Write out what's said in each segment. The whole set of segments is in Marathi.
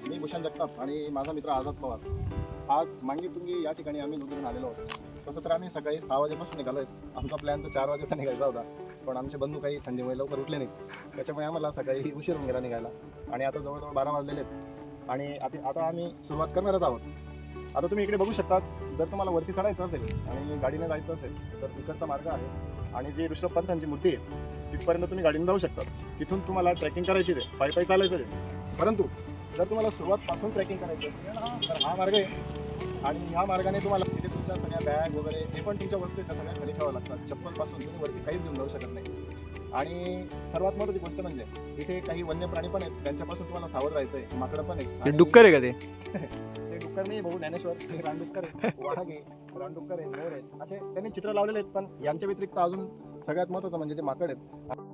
मी भूषण जगताप आणि माझा मित्र आझाद पवार. आज मांगीतुंगी या ठिकाणी आम्ही नोंदवून आलेलो आहोत. तसं तर आम्ही सकाळी 6 वाजेपासून निघालो आहे. आमचा प्लॅन तर 4 वाजेचा निघायचा होता, पण आमचे बंधू काही थंडीमुळे लवकर उठले नाहीत. त्याच्यामुळे आम्हाला सकाळी उशीर होऊन गेला निघायला आणि आता जवळजवळ 12 वाजलेले आहेत आणि आता आम्ही सुरुवात करणारच आहोत. आता तुम्ही इकडे बघू शकता, जर तुम्हाला वरती चढायचं असेल आणि गाडीने जायचं असेल तर इकडचा मार्ग आहे आणि जी ऋषभ पंतांची मूर्ती आहे तिथपर्यंत तुम्ही गाडीने जाऊ शकता. तिथून तुम्हाला ट्रेकिंग करायची आहे, पायी चालायचं आहे. परंतु जर तुम्हाला सुरुवातपासून ट्रेकिंग करायची असेल तर हा मार्ग आहे आणि ह्या मार्गाने तुम्हाला तिथे तुमच्या सगळ्या बॅग वगैरे जे पण तुमच्या वस्तू आहेत त्या सगळ्या खाली ठेवावं लागतात. चप्पलपासून तुम्ही वरती काहीच घेऊन जाऊ शकत नाही. आणि सर्वात महत्त्वाची गोष्ट म्हणजे इथे काही वन्य प्राणी पण आहेत, त्यांच्यापासून तुम्हाला सावध राहायचं आहे. माकडं पण आहेत. डुक्कर आहे का ते? ते डुक्कर नाही भाऊ, ज्ञानेश्वर. हे रानडुक्कर आहे, वाघ आहे, रानडुक्कर आहे, मोर आहेत, असे त्यांनी चित्र लावलेले आहेत. पण यांच्या व्यतिरिक्त अजून सगळ्यात महत्त्वाचं म्हणजे ते माकड आहेत.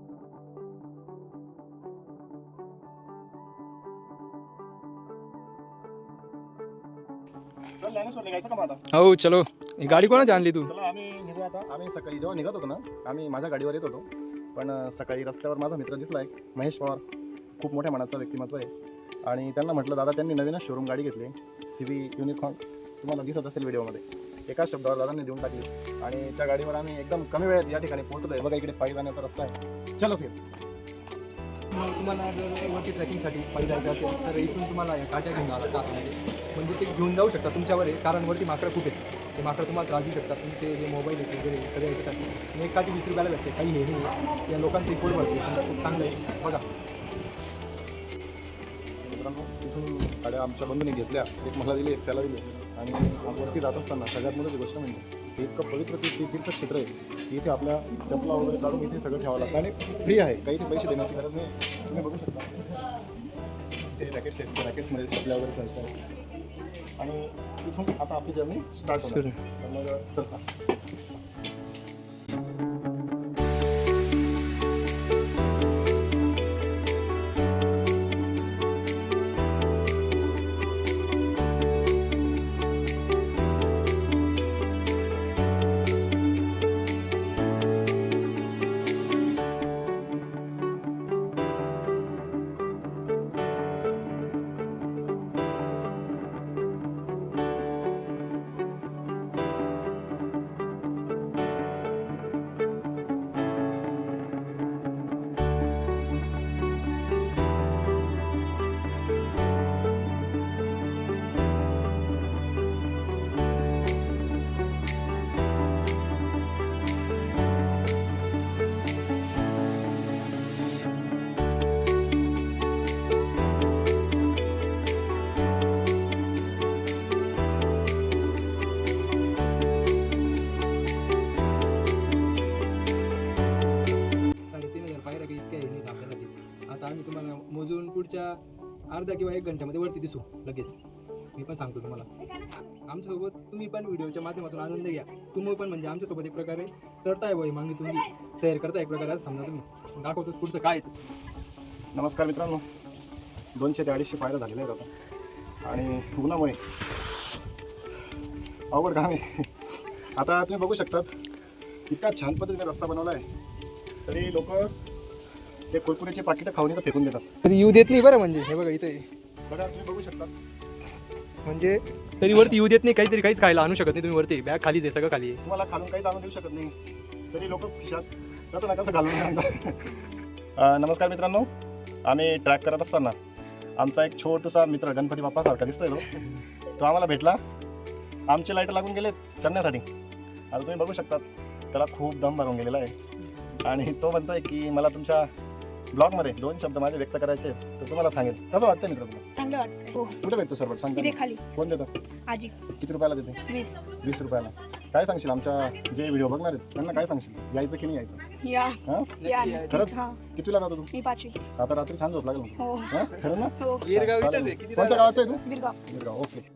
हो चलो. ही गाडी कोणाची आणली तू? चला आम्ही निघू आता. आम्ही सकाळी जेव्हा निघत होतो ना, आम्ही माझ्या गाडीवर येत होतो, पण सकाळी रस्त्यावर माझा मित्र दिसला आहे, महेश पवार. खूप मोठ्या मनाचं व्यक्तिमत्व आहे आणि त्यांना म्हटलं दादा, त्यांनी नवीनच शोरूम गाडी घेतली CV युनिकॉर्न, तुम्हाला दिसत असेल व्हिडिओमध्ये. एका शब्दावर दादांनी देऊन टाकली आणि त्या गाडीवर आम्ही एकदम कमी वेळात या ठिकाणी पोहोचलो आहे. बघा इकडे पायी जाण्याचा रस्ता आहे. चलो फिर. तुम्हाला जर वरती ट्रेकिंगसाठी पायी जायचं असेल तर इथून तुम्हाला या काट्या घेऊन जावं लागतात. म्हणजे ते घेऊन जाऊ शकता तुमच्यावर आहे, कारण वरती माकडं खूप आहेत. ते माकडं तुम्हाला त्रास देऊ शकतात. तुमचे जे मोबाईल आहेत वगैरे सगळ्या याच्यासाठी. आणि एक काठी 20 रुपयाला भेटते, काही हे नाही. या लोकांची पोट भरते, खूप चांगलं आहे. बघा मित्रांनो, तिथून गाड्या आमच्या बंधूने घेतल्या, एक मला दिली, एक त्याला दिली. आणि वरती जात असताना सगळ्यात मोठी गोष्ट म्हणजे इतकं पवित्र तीर्थक्षेत्र आहे की इथे आपल्या चपला वगैरे काढून इथे सगळं ठेवावं लागतं आणि फ्री आहे, काही ते पैसे देण्याची गरज नाही. तुम्ही बघू शकता ते रॅकेट्स आहेत, त्या रॅकेट्समध्ये चपल्या वगैरे ठेवायचं आणि तिथून आता आपली जर्नी स्टार्ट होणार. तर मग चलता. आता आम्ही तुम्हाला मोजून पुढच्या अर्धा किंवा 1 घंट्यामध्ये वरती दिसू लगेच. मी पण सांगतो तुम्हाला. आमच्यासोबत तुम्ही पण व्हिडिओच्या माध्यमातून आनंद घ्या. तुम्ही पण म्हणजे आमच्यासोबत एक प्रकारे चढताय बाई मागणी, तुम्ही सैर करताय एक प्रकारे असं समजा. तुम्ही दाखवतो पुढचं काय आहे. नमस्कार मित्रांनो, 200 ते 250 पायऱ्या झालेल्या आहेत आता आणि उन्हामुळे अवघड काम आहे. आता तुम्ही बघू शकतात इतका छान पद्धतीने रस्ता बनवला आहे, तरी लोक ते कुरकुऱ्याचे पाकिटं खाऊन इथं फेकून देतात. तरी येऊ देत नाही बरं. म्हणजे हे बघा इथे बघा, तुम्ही बघू शकता म्हणजे तरी वरती येऊ देत नाही, काहीतरी काहीच खायला आणू शकत नाही तुम्ही. वरती बॅग खालीच आहे, सगळं खाली आहे. तुम्हाला खालून काहीच आणून देऊ शकत नाही, तरी लोक खिशात जातो ना कसं घालून. नमस्कार मित्रांनो, आम्ही ट्रॅक करत असताना आमचा एक छोटासा मित्र गणपती बाप्पासारखा दिसतोय तो आम्हाला भेटला. आमचे लाईट लागून गेले चढण्यासाठी. आता तुम्ही बघू शकता त्याला खूप दम भरून गेलेला आहे आणि तो म्हणतोय की मला तुमच्या ब्लॉगमध्ये 2 शब्द माझे व्यक्त करायचे, तर तुम्हाला सांगेल. कसं वाटतं मित्र तुला? चांगलं वाटतं. हो. कुठे भेटतो सर? सांग. खाली. कोण देतं? आजी. किती रुपयाला देते? 20 रुपयाला. काय सांगशील आमच्या जे व्हिडिओ बघणार आहेत त्यांना, काय सांगशील? यायचं की नाही यायचं? या. हां, या. खरंच? हां. कितीला जातो तू? मी 5वी. आता रात्री छान झोप लागेल मग. हो. हां, खरं ना? हो. गिरगाव इथंच चालेल. आहे. किती कोणत्या गावाचं आहे तू? बिरगाव. बिरगाव. ओके.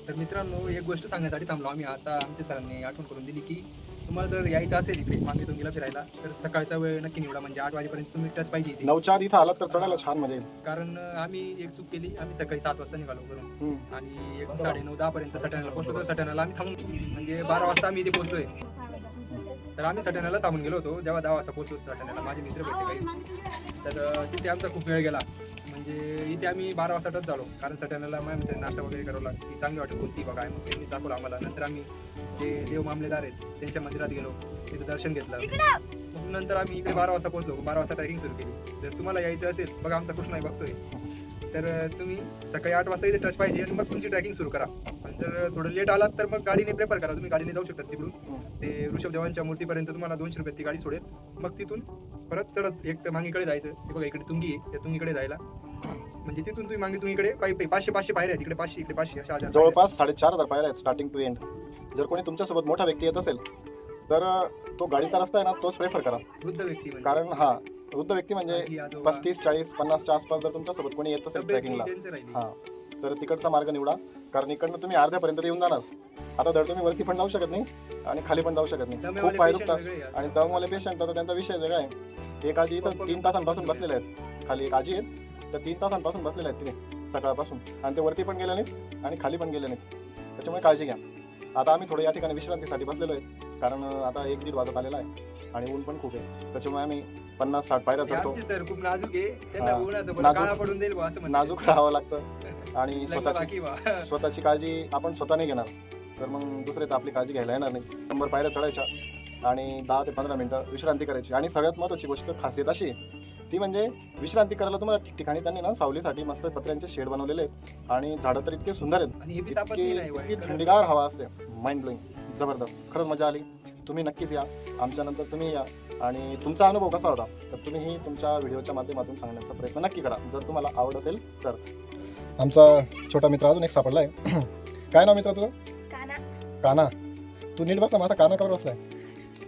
तर मित्रांनो, एक गोष्ट सांगण्यासाठी थांबलो आम्ही. आता आमच्या सरांनी आठवण करून दिली की तुम्हाला जर यायचं असेल इकडे मागे तुंगीला फिरायला तर सकाळचा वेळ नक्की निवडा, म्हणजे 8 वाजेपर्यंत तुम्ही टच पाहिजे इथे. 9च्या आधी इथं आलात तर चढायला छान मजा येईल. कारण आम्ही एक चूक केली, आम्ही सकाळी 7 वाजता निघालो घरून हम्म. आणि एक 9:30 10 पर्यंत सटाण्याला पोहोचलो. तर सटाण्याला आम्ही थांबून म्हणजे 12 वाजता आम्ही इथे पोहोचलोय. तर आम्ही सटाण्याला थांबून गेलो होतो. जेव्हा 10 वाजता पोहोचलो सटाण्याला, माझे मित्र भेटले काही, तर तिथे आमचा खूप वेळ गेला. म्हणजे इथे आम्ही 12 वाजता टच झालो, कारण सटाण्याला माझ्या मित्रांनी नाश्ता वगैरे करवला, ती चांगली वाटत कोणती बघा, मग त्यांनी दाखवलं आम्हाला. नंतर आम्ही जे देव मामलेदार आहेत त्यांच्या मंदिरात गेलो, तिथे दर्शन घेतलं. मग नंतर आम्ही इकडे 12 वाजता पोहोचलो. 12 वाजता ट्रेकिंग सुरू केली. जर तुम्हाला यायचं असेल, बघा आमचा कृष्णाई बघतोय, तर तुम्ही सकाळी 8 वाजता इथे टच पाहिजे आणि मग तुमची ट्रॅकिंग सुरू करा. आणि जर थोडं लेट आलात तर मग गाडीने प्रेफर करा. तुम्ही गाडीने जाऊ शकता तिकडून ते ऋषभदेवांच्या मूर्तीपर्यंत, तुम्हाला 200 रुपयात ती गाडी सोडेल. मग तिथून परत चढत एक तर मांगीकडे जायचं. ते बघा इकडे तुंगी आहे, त्या तुंगीकडे जायला, म्हणजे तिथून तुम्ही मागे तुंगीकडे 500 पायऱ्या आहेत, इकडे 500 इकडे 500 अशा 1000 जवळपास 4,500 पायऱ्या आहेत स्टार्टिंग टू एंड. जर कोणी तुमच्यासोबत मोठा व्यक्ती येत असेल तर तो गाडीचा रस्ता आहे ना तोच प्रेफर करा. वृद्ध व्यक्ती म्हणजे कारण वृद्ध व्यक्ती म्हणजे 35, 40, 50च्या आसपास जर तुमच्यासोबत कोणी येत असेल ट्रेकिंगला, तर तिकडचा मार्ग निवडा. कारण इकडनं तुम्ही अर्ध्यापर्यंत येऊन जाणार. आता धड तुम्ही वरती पण जाऊ शकत नाही आणि खाली पण जाऊ शकत नाही, खूप पाय दुखतात. आणि दमवाले पेशंट तर त्यांचा विषय वेगळा आहे. एक आजी इथं 3 तासांपासून बसलेले आहेत. खाली एक आजी आहेत, त्या 3 तासांपासून बसलेल्या आहेत तिथे सकाळपासून, आणि ते वरती पण गेले नाहीत आणि खाली पण गेले नाहीत. त्याच्यामुळे काळजी घ्या. आता आम्ही थोडं या ठिकाणी विश्रांतीसाठी बसलेलो आहे, कारण आता 1-1:30 वाजत आलेला आहे आणि ऊन पण खूप आहे. त्याच्यामुळे आम्ही 50-60 पायऱ्या चढतो. सर खूप नाजूक आहे, त्यांना हा. उन्हाचं नाजूक- काळा पडून देईल बा असं म्हणतात. नाजूक राहावं लागतं आणि लग्न बाकी बा. स्वतःची काळजी आपण स्वतः नाही घेणार तर मग दुसरे तर आपली काळजी घ्यायला येणार नाही. 100 पायऱ्या चढायच्या आणि 10 ते 15 मिनिटं विश्रांती करायची. आणि सगळ्यात महत्त्वाची गोष्ट खासियत अशी आहे, ती म्हणजे विश्रांती करायला तुम्हाला ठिकठिकाणी त्यांनी ना सावलीसाठी मस्त पत्र्यांचे शेड बनवलेले आहेत आणि झाडं तर इतके सुंदर आहेत, आणि हे बी तापत नाही इतकी वाई. थंडीगार हवा असते. माइंड ब्लोईंग, जबरदस्त. खरंच मजा आली. तुम्ही नक्कीच या, आमच्यानंतर तुम्ही या आणि तुमचा अनुभव कसा होता तर तुम्हीही तुमच्या व्हिडिओच्या माध्यमातून सांगण्याचा प्रयत्न नक्की करा, जर तुम्हाला आवड असेल तर. आमचा छोटा मित्र अजून एक सापडला आहे. काय नाव मित्र तुझं? काना. काना. तू नीट बसला, माझा काना कवर बसलाय.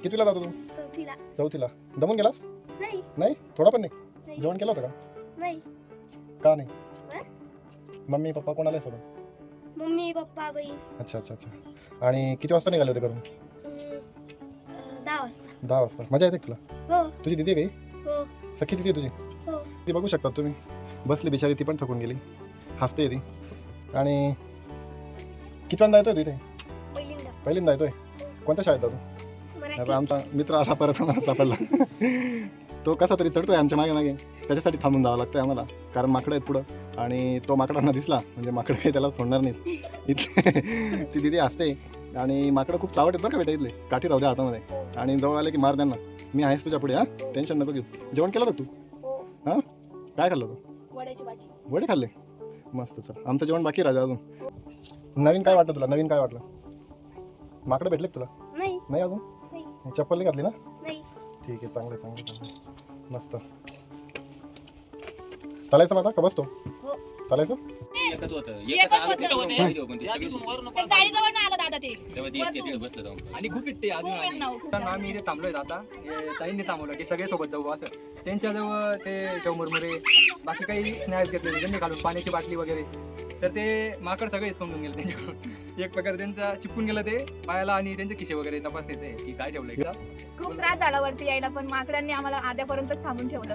कितवीला जातो तू? चौथीला. चौथीला. दमून गेलास? नाही. नाही, थोडा पण नाही. नाही. जेवण केलं होतं का? नाही. का नाही? मम्मी पप्पा कोणाला सोबत? मम्मी पप्पा बहीण. अच्छा अच्छा अच्छा. आणि किती वाजता निघाले होते करून? 10 वाजता. 10 वाजता. मजा येते का तुला? हो तुझी दिदी आहे काही? हो सखी दिदी आहे तुझी? हो. ती बघू शकता तुम्ही, बसली बिचारी, ती पण थकून गेली, हसते ती. आणि कितव्यांदा येतोय तू इथे? पहिल्यांदा. पहिल्यांदा येतोय. कोणत्या शाळेत जातो? मराठी. आता आमचा मित्र आला परत आम्हाला सापडला. तो कसा तरी चढतोय आमच्या मागे मागे, त्याच्यासाठी थांबून जावं लागतं आम्हाला, कारण माकडं आहेत पुढं आणि तो माकडांना दिसला म्हणजे माकडं काही त्याला सोडणार नाही. इथले ती दिदी असते आणि माकडं खूप चावट आहेत बरं का बेटा इथले. काठी राहू द्या हातामध्ये आणि जवळ आले की मार त्यांना. मी आहेस तुझ्या पुढे, टेन्शन नको घेऊ. जेवण केलं होतं तू? हो. हां, काय खाल्लं होतं? वड्याची भाजी. वडे खाल्ले? मस्त. चल, आमचं जेवण बाकी राजा अजून. नवीन काय वाटलं तुला? नवीन काय वाटलं? माकडं भेटले तुला? नाही. नाही अजून? नाही. चप्पल नाही घातली ना? नाही. ठीक आहे, चांगलं चांगलं चांगलं. मस्त. चालायचं माझा का बसतो? हो. चालायचं? एकच होतं. एकच आलं होतं. तिथं होते व्हिडिओ पण ते सगळे ते चाळीजवळ नाही आलं दादा ते तेव्हा ते एकटे तिथे बसलं जाऊन. आणि खूप इथे अजून खूप आहेत ना हो, खूप. आले. आम्ही इथे थांबलोय आता. हे ताईंनी थांबवलं की सगळे सोबत जाऊ असं. त्यांच्याजवळ ते चौमुरमुरे बाकी काही स्नॅक्स घेतले त्यांनी घालून, पाण्याची बाटली वगैरे. तर ते माकड सगळे हिसकावून गेले त्यांच्याकडून. एक प्रकारे त्यांचा चिपकून गेलं ते पायाला आणि त्यांचे खिशे वगैरे तपासते ते की काय ठेवलंय का. खूप त्रास झाला वरती यायला, पण माकडांनी आम्हाला आध्यापर्यंतच थांबून ठेवलं.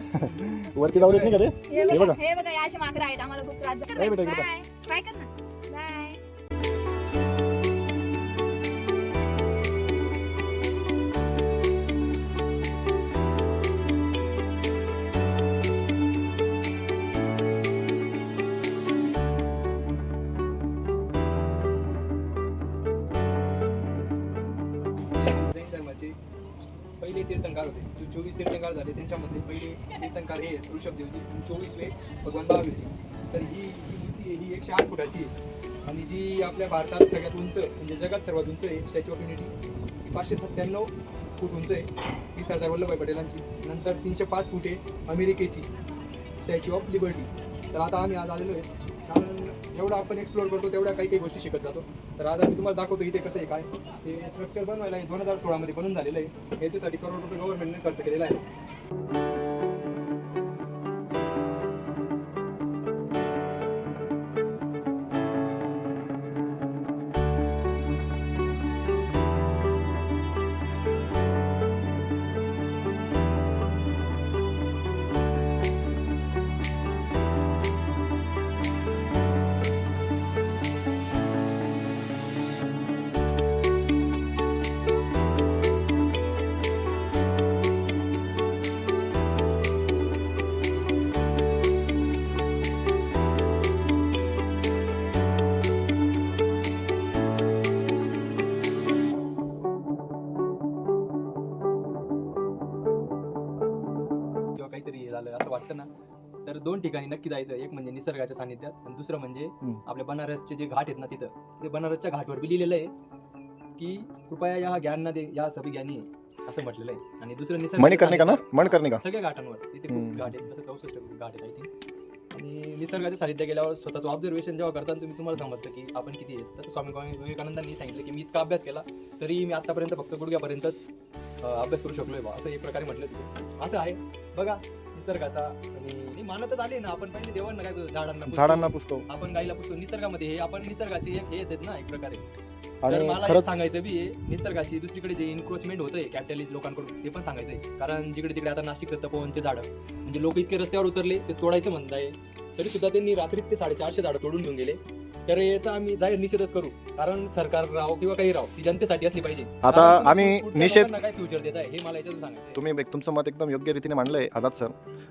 वरती जाऊ देत नाही का ते? हे हे बघा. हे बघा, या असे माकडं आहेत, आम्हाला खूप त्रास नाही बेटा, इकडे झाला. बाय कर ना. बाय. जैन धर्माचे पहिले तीर्थंकार होते. 24 तीर्थंकार झाले, त्यांच्यामध्ये पहिले तीर्थंकार हे आहेत ऋषभदेवजी आणि 24वे भगवान महावीरजी. तर ही मूर्ती आहे, ही 108 फुटाची आहे. आणि जी आपल्या भारतात सगळ्यात उंच म्हणजे जगात सर्वात उंच आहे स्टॅच्यू ऑफ युनिटी, ही 597 फूट उंच आहे, ही सरदार वल्लभभाई पटेलांची. नंतर 305 फूट आहे अमेरिकेची स्टॅच्यू ऑफ लिबर्टी. तर आता आम्ही आज आलेलो आहे, कारण जेवढं आपण एक्सप्लोअर करतो तेवढ्या काही काही गोष्टी शिकत जातो. तर आज आम्ही तुम्हाला दाखवतो इथे कसं आहे काय. हे स्ट्रक्चर बनवायला 2016 मध्ये बनून झालेलं आहे. याच्यासाठी करोड रुपये गव्हर्नमेंटने खर्च केलेला आहे. काहीतरी हे झालं असं वाटतं ना, तर 2 ठिकाणी नक्की जायचं. एक म्हणजे निसर्गाच्या सानिध्यात आणि दुसरं म्हणजे आपल्या बनारसचे जे घाट आहेत ना तिथं. ते बनारसच्या घाटवर बी लिहिलेलं आहे की कृपया या ज्ञान न दे या सभी ज्ञानी आहे असं म्हटलेलं आहे. आणि दुसरं निसर्ग मणिकर्णिका ना, मणिकर्णिका. सगळ्या घाटांवर तिथे खूप घाट आहेत, तसं 64 घाट आहेत आय थिंक. आणि निसर्गाच्या सानिध्यात गेल्यावर स्वतःचं ऑब्झर्वेशन जेव्हा करता तुम्हाला समजतं की आपण किती आहे. तसं स्वामी विवेकानंदांनी सांगितलं की मी इतका अभ्यास केला तरी मी आतापर्यंत फक्त गुडघ्यापर्यंतच अभ्यास करू शकलोय बा, असं एक प्रकारे म्हटलं तिथे. असं आहे बघा निसर्गाचा. आणि मानतच आले ना आपण पहिले देवांना काय झाडांना पुसतो. आपण गायला पुसतो. निसर्गामध्ये हे आपण निसर्गाचे एक हे येतात ना एक प्रकारे. आणि तर मला हे खरंच सांगायचं बी आहे निसर्गाची दुसरीकडे जे इन्क्रोचमेंट होतंय कॅपिटलिस्ट लोकांकडून ते पण सांगायचं आहे. कारण जिकडे तिकडे आता नाशिकचं तपोवनचे झाडं म्हणजे लोक इतके रस्त्यावर उतरले ते तोडायचं म्हणताय तरी सुद्धा त्यांनी रात्रीत ते 450 झाडं तोडून घेऊन गेले. तर याचा आम्ही जाहीर निषेधच करू. कारण सरकार राहो किंवा काही राहो ती जनतेसाठी असली पाहिजे. आता कारण आम्ही पुढच्या निषेध लोकांना काय फ्युचर देत आहे हे मला याच्यात सांगायचं. तुम्ही तुमचं मत एकदम योग्य रीतीने मांडलंय आझाद सर.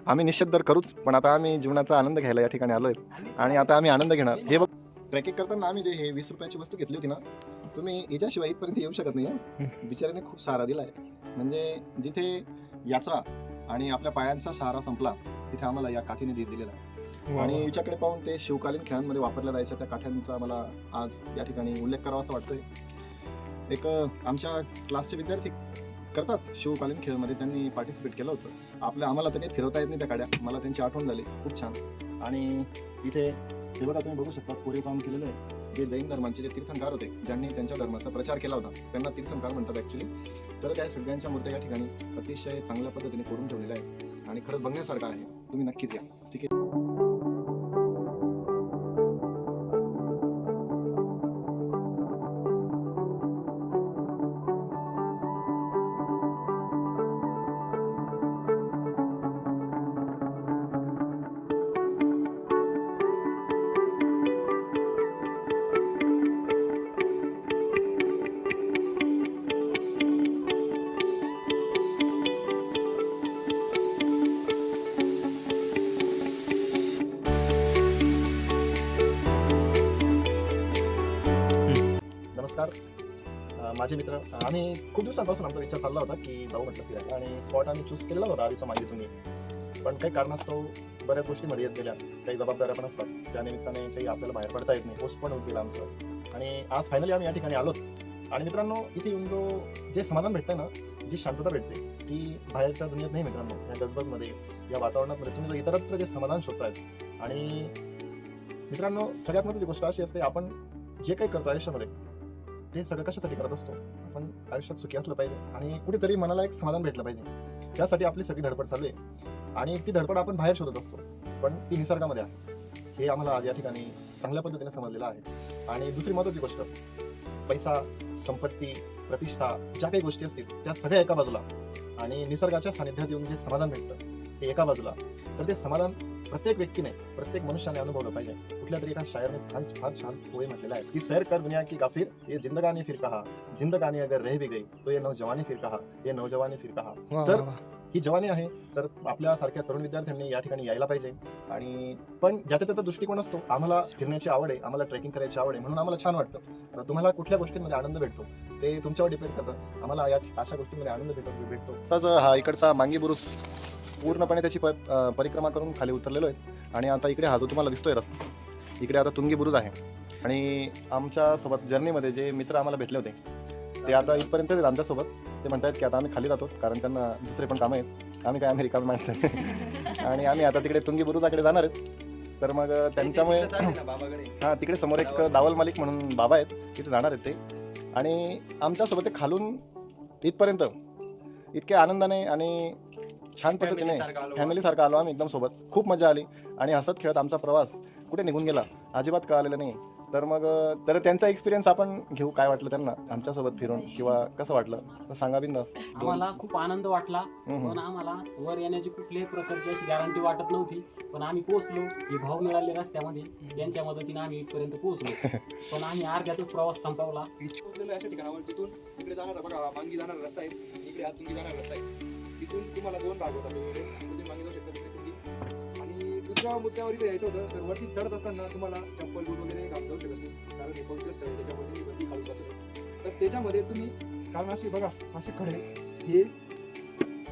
आम्ही निषेध तर करूच, पण आता आम्ही जीवनाचा आनंद घ्यायला या ठिकाणी आलोय आणि आता आम्ही आनंद घेणार. हे बघ ट्रेकिंग करताना आम्ही जे हे 20 रुपयाची वस्तू घेतली होती ना, तुम्ही याच्याशिवाय इथपर्यंत येऊ शकत नाही. बिचाऱ्याने खूप सहारा दिलाय. म्हणजे जिथे याचा आणि आपल्या पायांचा सहारा संपला तिथे आम्हाला या काठीने दिलेला आहे. आणि याच्याकडे पाहून ते शिवकालीन खेळांमध्ये वापरल्या जायच्या त्या काठ्यांचा मला आज या ठिकाणी उल्लेख करावा असं वाटतोय. एक आमच्या क्लासचे विद्यार्थी करतात शिवकालीन खेळमध्ये, त्यांनी पार्टिसिपेट केलं होतं. आम्हाला तर काही फिरवता येत नाही त्या काड्या. मला त्यांची आठवण झाली खूप छान. आणि इथे हे बघा तुम्ही बघू शकता कोरीव काम केलेलं आहे. जे जैन धर्मांचे जे तीर्थंकर होते ज्यांनी त्यांच्या धर्माचा प्रचार केला होता त्यांना तीर्थंकर म्हणतात ॲक्च्युली. तर त्या सगळ्यांच्या मूर्त्या या ठिकाणी अतिशय चांगल्या पद्धतीने करून ठेवलेल्या आहे आणि खरंच बघण्यासारखं आहे. तुम्ही नक्कीच या. ठीक आहे. नमस्कार. माझे मित्र आम्ही खूप दिवसांपासून आमचा विचार चालला होता की जाऊ म्हटलं फिरायला आणि स्पॉट आम्ही चूज केलेला होता आधीच मागे तुम्ही. पण काही कारणास्तव बऱ्याच गोष्टीमध्ये येत गेल्या, काही जबाबदाऱ्या पण असतात, त्या निमित्ताने काही आपल्याला बाहेर पडता येत नाही. पोस्ट पण होत गेला आमचं आणि आज फायनली आम्ही या ठिकाणी आलोत. आणि मित्रांनो इथे येऊन जे समाधान भेटतंय ना, जी शांतता भेटते ती बाहेरच्या दुनियेत नाही मित्रांनो. या गजबजमध्ये या वातावरणामध्ये तुम्ही इतरत्र जे समाधान शोधतायत. आणि मित्रांनो सगळ्यात महत्त्वाची गोष्ट अशी असते आपण जे काही करतो आयुष्यामध्ये ते सगळं कशासाठी करत असतो. आपण आयुष्यात सुखी असलं पाहिजे आणि कुठेतरी मनाला एक समाधान भेटलं पाहिजे. त्यासाठी आपली सगळी धडपड चालू आहे आणि ती धडपड आपण बाहेर शोधत असतो पण ती निसर्गामध्ये आहे. हे आम्हाला आज या ठिकाणी चांगल्या पद्धतीने समजलेलं आहे. आणि दुसरी महत्त्वाची गोष्ट, पैसा, संपत्ती, प्रतिष्ठा ज्या काही गोष्टी असतील त्या सगळ्या एका बाजूला आणि निसर्गाच्या सानिध्यात येऊन जे समाधान भेटतं ते एका बाजूला. तर ते समाधान प्रत्येक व्यक्तीने प्रत्येक मनुष्याने अनुभवलं पाहिजे. कुठल्या तरी एका शायरने फार छान पोहे म्हटलेला आहे की सैर कर दुनिया की काफिर ये जिंदगानी फिर कहा, जिंदगानी अगर रह भी गई तो ये नौजवानी फिर कहा, ये नौजवानी फिर कहा. तर ही जवानी आहे तर आपल्या सारख्या तरुण विद्यार्थ्यांनी या ठिकाणी यायला पाहिजे. आणि पण ज्याचा त्याचा दृष्टिकोन असतो. आम्हाला फिरण्याची आवड आहे, आम्हाला ट्रेकिंग करायची आवड आहे म्हणून आम्हाला छान वाटतं. तुम्हाला कुठल्या गोष्टींमध्ये आनंद भेटतो ते तुमच्यावर डिपेंड करतं. आम्हाला या अशा गोष्टींमध्ये आनंद भेटतो. तर हा इकडचा मांगी बुरुज पूर्णपणे त्याची परिक्रमा करून खाली उतरलेलो आहे. आणि आता इकडे हा जो तुम्हाला दिसतोय रस्ता, इकडे आता तुंगी बुरुज आहे. आणि आमच्यासोबत जर्नीमध्ये जे मित्र आम्हाला भेटले होते ते आता इथपर्यंत आहेत आमच्यासोबत. ते म्हणतात की आता आम्ही खाली जातो कारण त्यांना दुसरे पण कामं आहेत. आम्ही काय अमेरिका माणसं आणि आम्ही आता तिकडे तुंगी बुरुजाकडे जाणार आहेत. तर मग त्यांच्यामुळे हां तिकडे समोर एक दावल मालिक म्हणून बाबा आहेत तिथे जाणार आहेत ते. आणि आमच्यासोबत ते खालून इथपर्यंत इतक्या आनंदाने आणि छान पद्धतीने फॅमिलीसारखं आलो आम्ही एकदम सोबत. खूप मजा आली आणि हसत खेळत आमचा प्रवास कुठे निघून गेला अजिबात कळालेलं नाही. तर मग त्यांचा एक्सपिरियन्स आपण घेऊ. काय वाटलं त्यांना आमच्यासोबत फिरून किंवा कसं वाटलं तर सांगा बिंदास. आम्हाला खूप आनंद वाटला. पण आम्हाला वर येण्याची कुठल्याही प्रकारची अशी गॅरंटी वाटत नव्हती. पण आम्ही पोहोचलो. हे भाव मिळाले रस्त्यामध्ये त्यांच्या मदतीने आम्ही इथपर्यंत पोहोचलो. पण आम्ही अर्ध्यातच प्रवास संपवला. पोहोचलेलो अशा ठिकाणावर तिथून तिकडे जाणार बघा मांगी जाणार रस्ता आहे. इकडे हा तुंगी जाणार रस्ता आहे. तिथून तुम्हाला 2 भाग होता तुम्ही मागे जाऊ शकता तिथे तुंगी. आणि दुसऱ्या मुद्द्यावर इथे यायचं होतं तर वरती चढत असताना तुम्हाला चप्पल बूट वगैरे घालून जाऊ शकत नाही कारण हे पवित्र स्थळ आहे त्याच्यामध्ये वरती खाली जातो. तर त्याच्यामध्ये तुम्ही कारण असे बघा असे खडे हे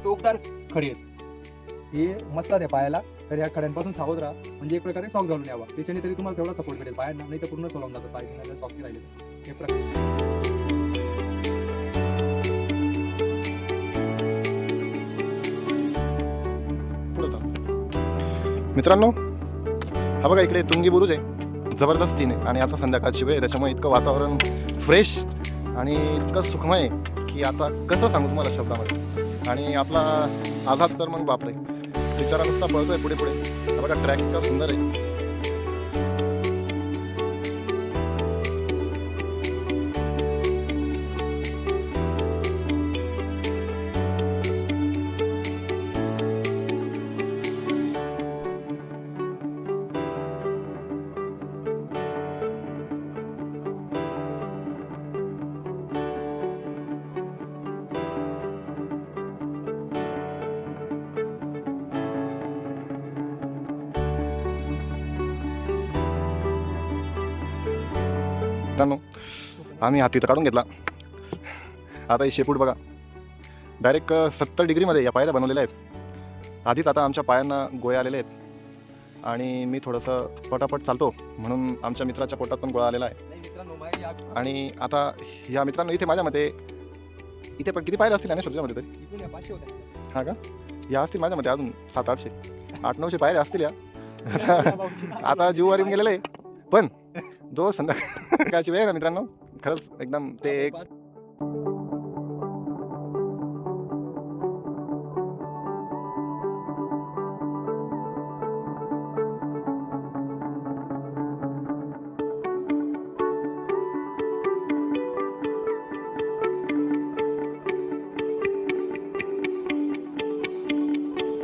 टोकदार खडे आहेत. हे मसला त्या पायाला, तर या खड्यांपासून सावध राहा. म्हणजे एक प्रकारे सॉक घालून यावा, त्याच्याने तरी तुम्हाला तेवढा सपोर्ट भेटेल पायांना, नाही तर पूर्ण सोलून जातं पाय नाही सॉक्सची राहिले हे प्रकारे. पुढं चाल. मित्रांनो, हा बघा इकडे तुंगी बुरुज आहे, जबरदस्तीने. आणि आता संध्याकाळची वेळ आहे, त्याच्यामुळे इतकं वातावरण फ्रेश आणि इतकं सुखमय आहे की आता कसं सांगू तुम्हाला शब्दामध्ये. आणि आपला आझाद तर मग बापरे, बिचारा नुसता पळतोय पुढे पुढे. हा बघा ट्रॅक इतका सुंदर आहे. मित्रांनो, आम्ही हाती तर काढून घेतला. आता हे शेपूट बघा, डायरेक्ट 70 डिग्रीमध्ये या पायऱ्या बनवलेल्या आहेत. आधीच आता आमच्या पायांना गोळे आलेले आहेत आणि मी थोडंसं पटापट चालतो म्हणून आमच्या मित्राच्या पोटात पण गोळा आलेला आहे. नाही मित्रांनो, माझी आणि आता या मित्रांनो इथे माझ्या मते इथे पण किती पायऱ्या असतील आणि तुझ्यामध्ये तरी? इकडून या 500 होत्या. हा का? या असतील माझ्या मते अजून 700-800 800-900 पायऱ्या असतील या. आता जीववर येऊन गेलेले आहे. पण जो संध्याकाळची वेळ आहे ना मित्रांनो, खरंच एकदम ते एक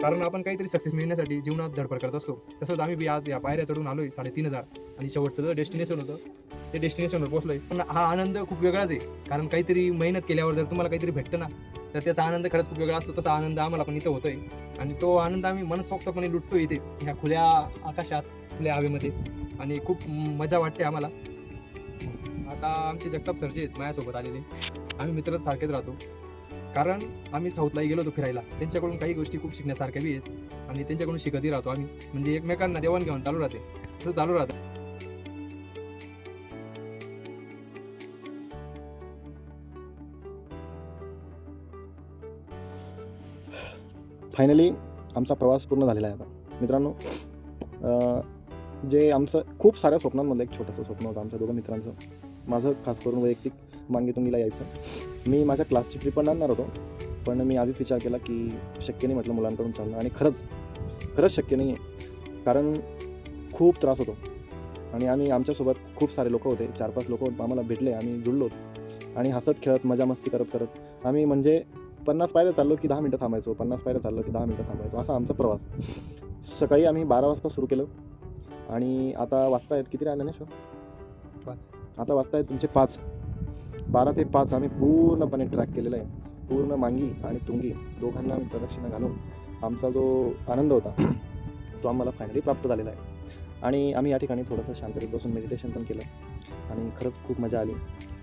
कारण आपण काहीतरी सक्सेस मिळण्यासाठी जीवनात धडपड करत असतो. तसंच आम्ही बी आज या पायऱ्या चढून आलोय 3,500 आणि शेवटचं जो डेस्टिनेशन होतं ते डेस्टिनेशनवर पोहोचलोय. पण हा आनंद खूप वेगळाच आहे, कारण काहीतरी मेहनत केल्यावर जर तुम्हाला काहीतरी भेटतं ना, तर त्याचा आनंद खरंच खूप वेगळा असतो. तसा आनंद आम्हाला पण इथं होतोय आणि तो आनंद आम्ही मनसोक्तपणे लुटतो इथे ह्या खुल्या आकाशात, खुल्या हवेमध्ये, आणि खूप मजा वाटते आम्हाला. आता आमचे जगताप सरचे आहेत माझ्यासोबत आलेले, आम्ही मित्र सारखेच राहतो. कारण आम्ही साऊथलाही गेलो होतो फिरायला, त्यांच्याकडून काही गोष्टी खूप शिकण्यासारख्या बी आहेत आणि त्यांच्याकडून शिकतही राहतो आम्ही. म्हणजे एकमेकांना देवाणघेवाण चालू राहते, तसं चालू राहतं. फायनली आमचा प्रवास पूर्ण झालेला आहे. आता मित्रांनो, जे आमचं खूप साऱ्या स्वप्नांमधलं एक छोटंसं स्वप्न होतं आमच्या दोघं मित्रांचं. माझं खास करून वैयक्तिक मांगीतुंगीला यायचं. मी माझ्या क्लासची ट्रिप पण आणणार होतो, पण मी आधीच विचार केला की शक्य नाही म्हटलं मुलांकडून चालणं. आणि खरंच शक्य नाही आहे, कारण खूप त्रास होतो. आणि आमच्यासोबत खूप सारे लोक होते, 4-5 लोक आम्हाला भेटले, आम्ही जुळलो आणि हसत खेळत मजा मस्ती करत आम्ही म्हणजे 50 पायऱ्या चाललो की 10 मिनटं थांबायचो, 50 पायऱ्या चाललो की 10 मिनटं थांबायचो, असा आमचा प्रवास. सकाळी आम्ही 12 वाजता सुरू केलं आणि आता वाजता आहेत किती राहिले ना शो? 5. आता वाजता आहेत तुमचे 5. 12 ते 5 आम्ही पूर्णपणे ट्रॅक केलेला आहे. पूर्ण मांगी आणि तुंगी दोघांना आम्ही प्रदक्षिणा घालून आमचा जो आनंद होता तो आम्हाला फायनली प्राप्त झालेला आहे. आणि आम्ही या ठिकाणी थोडंसं शांततेत बसून मेडिटेशन पण केलं आणि खरंच खूप मजा आली.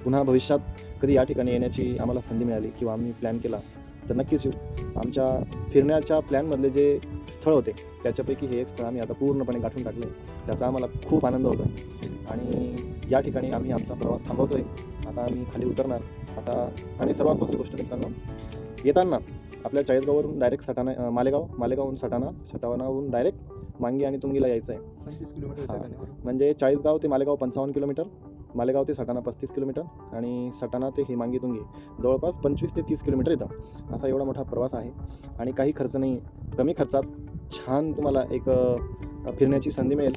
पुन्हा भविष्यात कधी या ठिकाणी येण्याची आम्हाला संधी मिळाली किंवा आम्ही प्लॅन केला तर नक्कीच येऊ. आमच्या फिरण्याच्या प्लॅनमधले जे स्थळ होते त्याच्यापैकी हे एक स्थळ आम्ही आता पूर्णपणे गाठून टाकलं आहे. त्याचा आम्हाला खूप आनंद होतो आणि या ठिकाणी आम्ही आमचा प्रवास थांबवतो आहे. आता आम्ही खाली उतरणार आता. आणि सर्वात मोठी गोष्ट मित्रांनो, येताना आपल्या चाळीसगाववरून डायरेक्ट मालेगावहून सटाणाहून डायरेक्ट मांगी आणि तुंगीला यायचं आहे. 25 किलोमीटर. म्हणजे चाळीसगाव ते मालेगाव 55 किलोमीटर, मालेगाव ते सटाणा 35 किलोमीटर आणि सटाणा ते ही मांगी तुंगी जवळपास 25 ते 30 किलोमीटर येतं. असा एवढा मोठा प्रवास आहे आणि काही खर्च नाही. कमी खर्चात छान तुम्हाला एक फिरण्याची संधी मिळेल,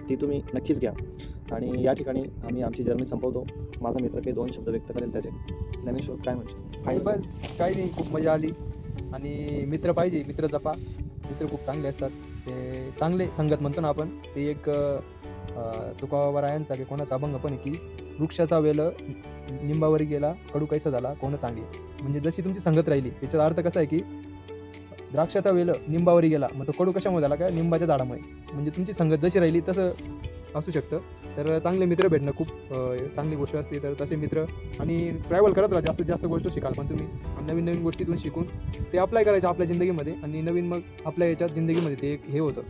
ती तुम्ही नक्कीच घ्या. आणि या ठिकाणी आम्ही आमची जर्नी संपवतो. माझा मित्र काही 2 शब्द व्यक्त करेल त्याचे. ज्ञानेश्वर काय म्हणतो? आणि बस काही नाही, खूप मजा आली. आणि मित्र पाहिजे, मित्र जपा. मित्र खूप चांगले असतात, ते चांगले संगत म्हणतो ना आपण. ते एक तुकोबरायांचा की कोणाचा अभंग पण आहे की वृक्षाचा वेल निंबावरी गेला, कडू कैसा झाला कोण सांगे. म्हणजे जशी तुमची संगत राहिली, याचा अर्थ कसा आहे की द्राक्षाचा वेल निंबावरी गेला, मग तो कडू कशामुळे झाला? काय निंबाच्या झाडामुळे. म्हणजे तुमची संगत जशी राहिली तसं असू शकतं. तर चांगले मित्र भेटणं खूप चांगली गोष्ट असते. तर तसे मित्र आणि ट्रॅव्हल करत राहा, जास्तीत जास्त गोष्ट शिकाल पण तुम्ही नवीन नवीन गोष्टीतून शिकून ते अप्लाय करायचं आपल्या जिंदगीमध्ये आणि नवीन मग आपल्या याच्यात जिंदगीमध्ये ते एक हे होतं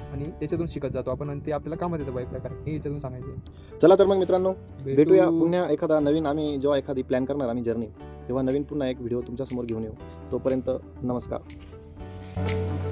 आणि त्याच्यातून शिकत जातो आपण आणि ते आपल्याला कामात येतं बाईक प्रकारे हे याच्यातून सांगायचं. चला तर मग मित्रांनो, भेटूया पुन्हा एखादा नवीन. आम्ही जेव्हा एखादी प्लॅन करणार आम्ही जर्नी, तेव्हा नवीन पुन्हा एक व्हिडिओ तुमच्यासमोर घेऊन येऊ. तोपर्यंत नमस्कार.